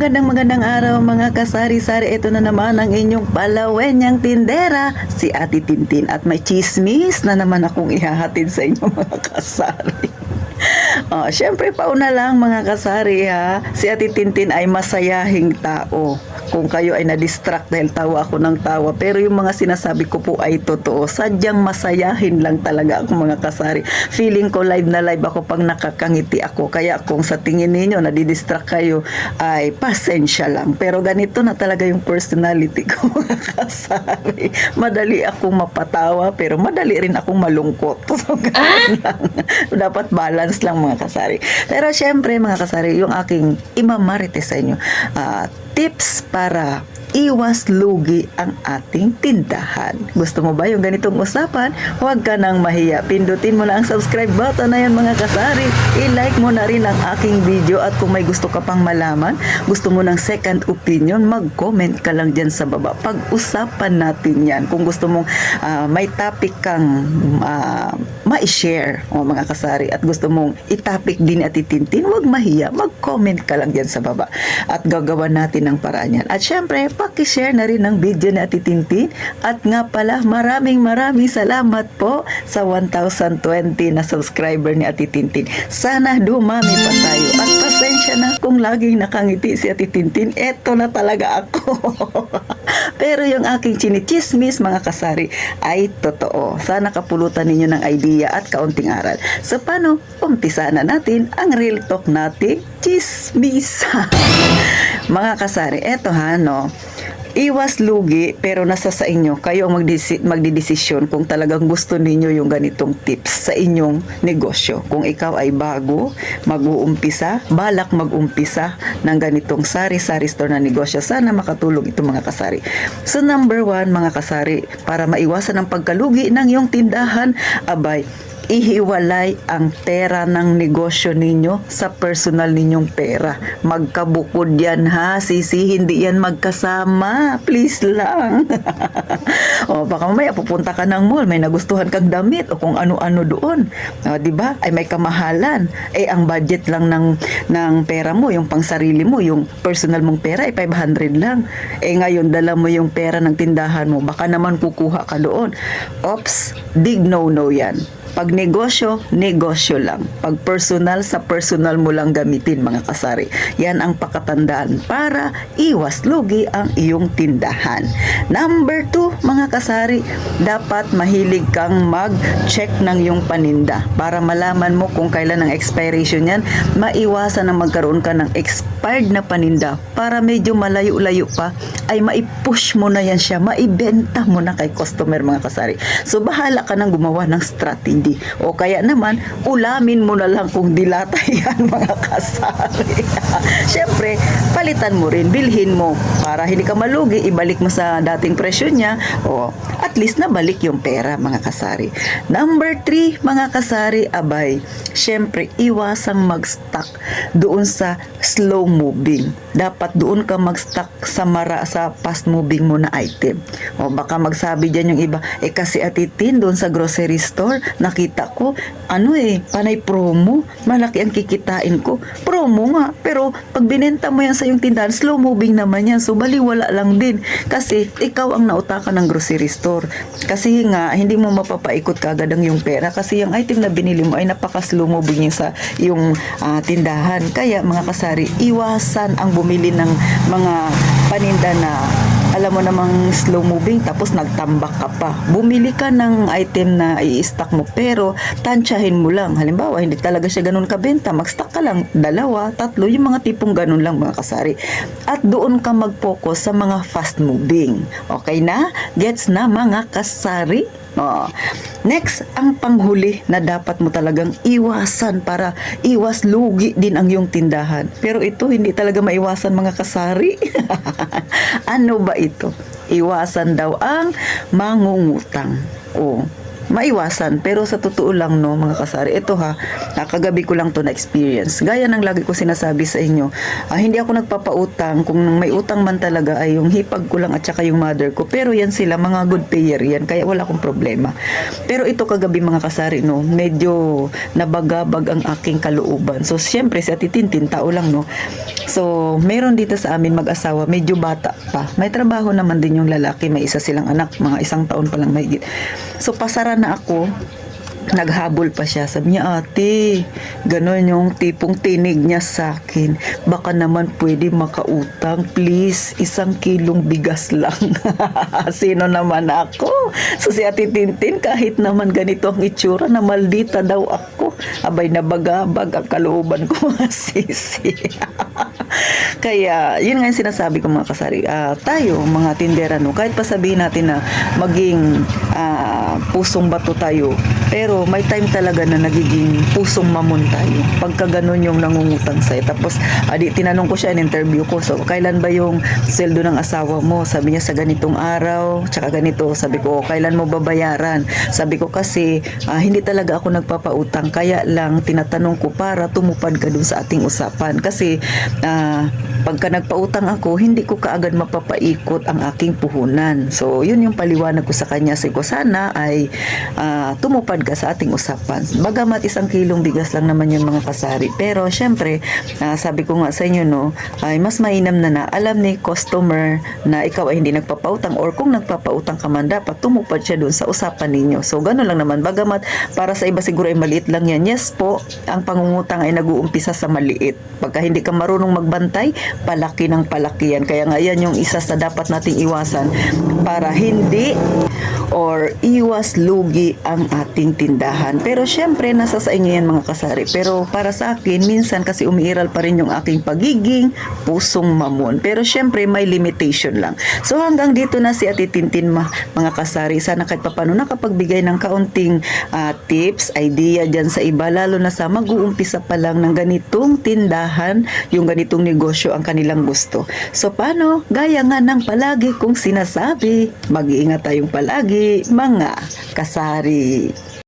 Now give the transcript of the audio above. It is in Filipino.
magandang araw mga kasari-sari. Ito na naman ang inyong palawenyang tindera, si Ate Tintin. At may chismis na naman akong ihahatid sa inyo mga kasari. Syempre pauna lang mga kasari ha. Si Ate Tintin ay masayahing tao. Kung kayo ay na-distract dahil tawa ako ng tawa. Pero yung mga sinasabi ko po ay totoo. Sadyang masayahin lang talaga ako mga kasari. Feeling ko live na live ako pag nakakangiti ako. Kaya kung sa tingin ninyo nadidistract kayo, ay pasensya lang. Pero ganito na talaga yung personality ko mga kasari. Madali akong mapatawa pero madali rin akong malungkot. So ganun lang. Dapat balance lang mga kasari. Pero syempre mga kasari, yung aking imamarites sa inyo, tips para iwas lugi ang ating tindahan. Gusto mo ba yung ganitong usapan? Huwag ka nang mahiya. Pindutin mo na ang subscribe button na yan mga kasari. I-like mo na rin ang aking video at kung may gusto ka pang malaman, gusto mo ng second opinion, mag-comment ka lang dyan sa baba. Pag-usapan natin yan. Kung gusto mong may topic kang ma-share mga kasari at gusto mong i-topic din at itintin, huwag mahiya. Mag-comment ka lang dyan sa baba. At gagawa natin ang paraan yan. At syempre, paki-share na rin ang video ni Ate Tintin. At nga pala, maraming salamat po sa 1,020 na subscriber ni Ate Tintin. Sana dumami pa tayo. At pasensya na kung laging nakangiti si Ate Tintin. Eto na talaga ako. Pero yung aking chinichismis mga kasari ay totoo. Sana kapulutan ninyo ng idea at kaunting aral. So paano? Umpisa na natin ang real talk natin. Chismis. Mga kasari, eto iwas lugi pero nasa sa inyo. Kayo ang magdidesisyon kung talagang gusto ninyo yung ganitong tips sa inyong negosyo. Kung ikaw ay bago, mag-uumpisa, balak mag-umpisa ng ganitong sari-sari store na negosyo, sana makatulong ito mga kasari. So number 1 mga kasari, para maiwasan ang pagkalugi ng iyong tindahan, abay, ihiwalay ang pera ng negosyo ninyo sa personal ninyong pera. Magkabukod yan ha, sisi, hindi yan magkasama. Please lang. Baka mamaya pupunta ka ng mall, may nagustuhan kang damit o kung ano-ano doon. Diba? Ay may kamahalan. Ang budget lang ng pera mo, yung pangsarili mo, yung personal mong pera ay 500 lang. Ngayon dala mo yung pera ng tindahan mo, baka naman kukuha ka doon. Ops, big no-no yan. Pag negosyo, negosyo lang. Pag personal, sa personal mo lang gamitin mga kasari. Yan ang pakatandaan para iwas lugi ang iyong tindahan. Number 2, mga kasari, dapat mahilig kang mag-check ng iyong paninda para malaman mo kung kailan ang expiration yan. Maiwasan na magkaroon ka ng expired na paninda para medyo malayo-layo pa ay maipush mo na yan siya, maibenta mo na kay customer mga kasari. So bahala ka nang gumawa ng strategy. O kaya naman, ulamin mo na lang kung dilata yan mga kasari. Siyempre, palitan mo rin, bilhin mo para hindi ka malugi, ibalik mo sa dating presyo niya. At least nabalik yung pera mga kasari. Number 3 mga kasari, abay, siyempre, iwasang mag-stock doon sa slow moving. Dapat doon ka mag-stock sa fast moving mo na item. Baka magsabi dyan yung iba, kasi Ate Tin, doon sa grocery store, nakita ko, panay promo, malaki ang kikitain ko. Promo nga, pero pag binenta mo yan sa yung tindahan, slow moving naman yan, so baliwala lang din. Kasi ikaw ang nautakan ng grocery store. Kasi nga, hindi mo mapapaikot kagad ang yung pera kasi yung item na binili mo ay napaka slow moving yung sa yung tindahan. Kaya mga kasari, iwasan ang bumili ng mga paninda na alam mo namang slow moving tapos nagtambak ka pa. Bumili ka ng item na i-stock mo pero tansyahin mo lang. Halimbawa, hindi talaga siya ganun kabenta. Mag-stock ka lang 2, 3, yung mga tipong ganun lang mga kasari. At doon ka mag-focus sa mga fast moving. Okay na? Gets na mga kasari? Next, ang panghuli na dapat mo talagang iwasan para iwas lugi din ang iyong tindahan. Pero ito hindi talaga maiwasan mga kasari. Ano ba ito? Iwasan daw ang mangungutang. maiwasan. Pero sa totoo lang, no, mga kasari, ito ha, kagabi ko lang to na experience. Gaya ng lagi ko sinasabi sa inyo, hindi ako nagpapautang. Kung may utang man talaga ay yung hipag ko lang at saka yung mother ko. Pero yan sila, mga good payer yan. Kaya wala akong problema. Pero ito kagabi, mga kasari, no, medyo nabagabag ang aking kalooban. So, syempre, si Ate Tintin, tao lang, no. So, meron dito sa amin mag-asawa, medyo bata pa. May trabaho naman din yung lalaki, may isa silang anak, mga 1 taon pa lang mahigit. So, pasara na ako, naghabol pa siya. Sabi niya, ate, gano'n yung tipong tinig niya sa akin. Baka naman pwede makautang. Please, 1 kilong bigas lang. Sino naman ako? So si Ate Tintin, kahit naman ganito ang itsura, na maldita daw ako. Abay, nabagabag ang kalooban ko, mga sisi. Kaya, yun nga yung sinasabi ko, mga kasari. Tayo, mga tindera, no, kahit pa sabihin natin na maging pusong bato tayo, pero may time talaga na nagiging pusong mamon tayo. Pagka ganun yung nangungutang sa'yo. Tapos, tinanong ko siya in interview ko, so, kailan ba yung sweldo ng asawa mo? Sabi niya, sa ganitong araw, tsaka ganito. Sabi ko, kailan mo babayaran? Sabi ko kasi, hindi talaga ako nagpapautang. Kaya lang, tinatanong ko para tumupad ka dun sa ating usapan. Kasi, pagka nagpautang ako, hindi ko kaagad mapapaikot ang aking puhunan. So, yun yung paliwanag ko sa kanya. Sabi ko, sana ay tumupad ka sa ating usapan. Bagamat 1 kilong bigas lang naman yung mga kasari. Pero, syempre, sabi ko nga sa inyo, no, ay mas mainam na alam ni customer na ikaw ay hindi nagpapautang, or kung nagpapautang ka man, dapat tumupad siya dun sa usapan ninyo. So, gano'n lang naman. Bagamat, para sa iba siguro ay maliit lang yan. Yes po, ang pangungutang ay nag-uumpisa sa maliit. Pagka hindi ka marunong magbantay, palaki ng palaki yan. Kaya nga yan yung isa sa dapat nating iwasan para hindi or iwas lugi ang ating tindahan. Pero syempre, nasa sa inyo yan, mga kasari. Pero para sa akin, minsan kasi umiiral pa rin yung aking pagiging pusong mamon. Pero syempre, may limitation lang. So hanggang dito na si Ate Tintin, mga kasari. Sana kahit papano nakapagbigay ng kaunting tips, idea dyan sa iba, lalo na sa mag-uumpisa pa lang ng ganitong tindahan, yung ganitong negosyo ang kanilang gusto. So paano? Gaya nga ng palagi kong sinasabi, mag-iingat tayong palagi, mga kasari.